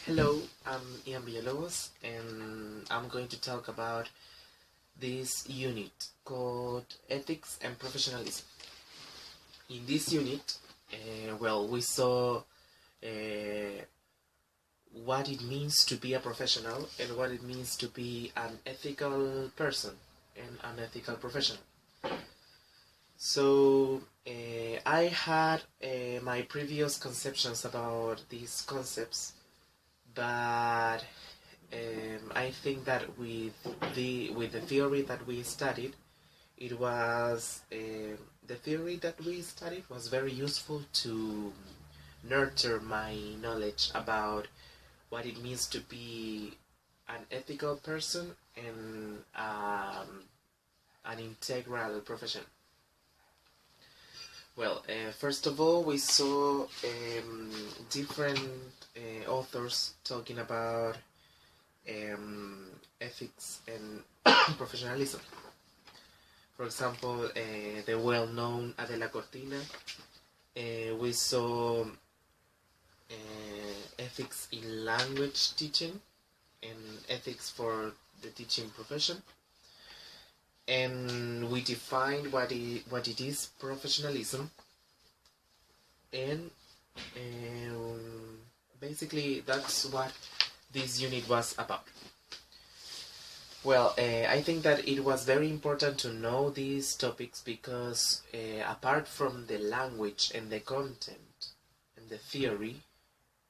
Hello, I'm Ian Villalobos, and I'm going to talk about this unit called Ethics and Professionalism. In this unit, we saw what it means to be a professional and what it means to be an ethical person and an ethical professional. So, I had my previous conceptions about these concepts, but I think that with the theory that we studied, it was the theory that we studied was very useful to nurture my knowledge about what it means to be an ethical person and an integral profession. Well, first of all, we saw different authors talking about ethics and professionalism. For example, the well-known Adela Cortina. We saw ethics in language teaching and ethics for the teaching profession. And we defined what it is professionalism, and basically that's what this unit was about. Well, I think that it was very important to know these topics because apart from the language and the content and the theory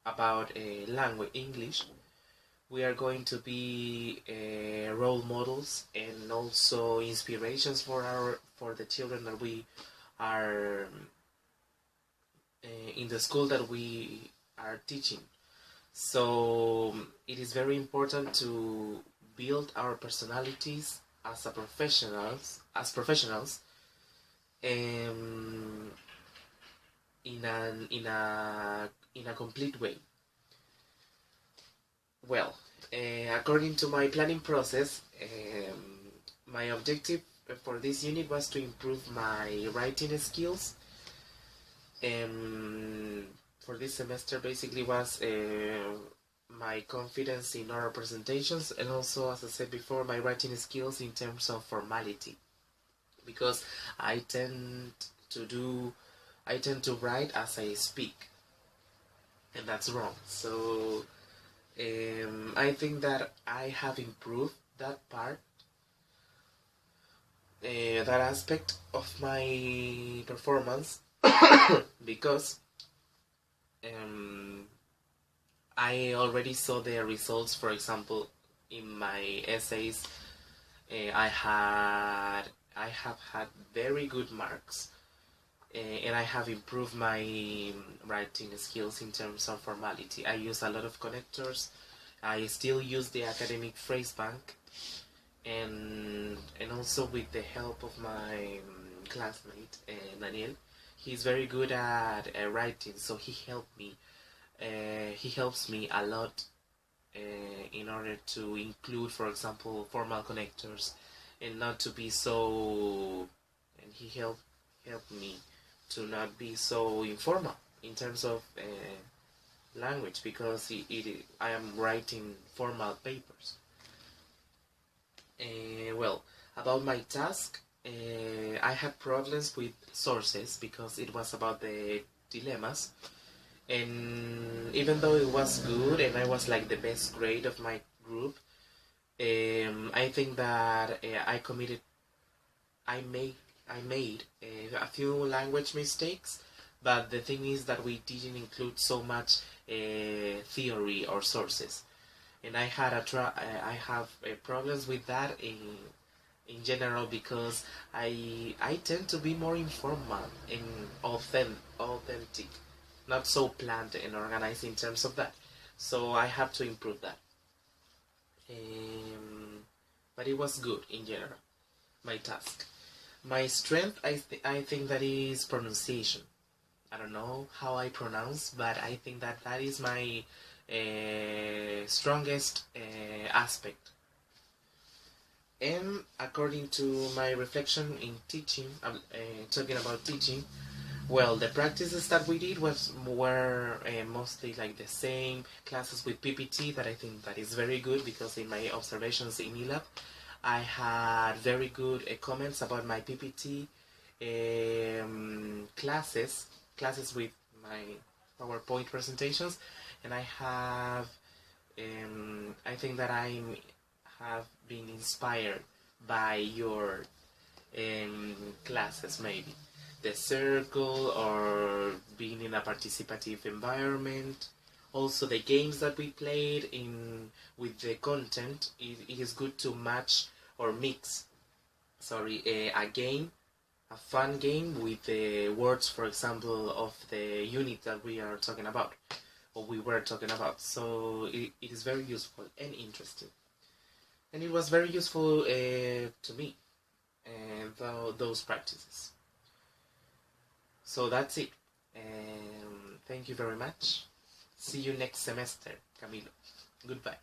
about language English, we are going to be role models and also inspirations for the children that we are in the school that we are teaching. So it is very important to build our personalities as professionals in a complete way. Well, according to my planning process, my objective for this unit was to improve my writing skills. For this semester, basically was my confidence in oral presentations, and also, as I said before, my writing skills in terms of formality, because I tend to write as I speak, and that's wrong. So I think that I have improved that part, that aspect of my performance, because I already saw the results. For example, in my essays, I have had very good marks, and I have improved my writing skills in terms of formality. I use a lot of connectors. I still use the academic phrase bank, and also with the help of my classmate Daniel. He's very good at writing, so he helped me. He helps me a lot in order to include, for example, formal connectors, and not to be so. And he helped me to not be so informal in terms of language, because I am writing formal papers. Well, about my task, I had problems with sources because it was about the dilemmas, and even though it was good and I was like the best grade of my group, I think that I made a few language mistakes, but the thing is that we didn't include so much theory or sources, and I have problems with that in general, because I tend to be more informal and authentic, not so planned and organized in terms of that. So I have to improve that. But it was good in general, my task. My strength, I think that is pronunciation. I don't know how I pronounce, but I think that is my strongest aspect. And according to my reflection in teaching, talking about teaching, Well, the practices that we did were mostly like the same classes with PPT that I think that is very good because in my observations in ELAB, I had very good comments about my PPT classes with my PowerPoint presentations, and I think that I have been inspired by your classes, maybe the circle or being in a participative environment. Also, the games that we played in with the content, it is good to match or mix. Sorry, a game, a fun game with the words, for example, of the unit that we are talking about or we were talking about. So it is very useful and interesting, and it was very useful to me. Those practices. So that's it. Thank you very much. See you next semester, Camilo. Goodbye.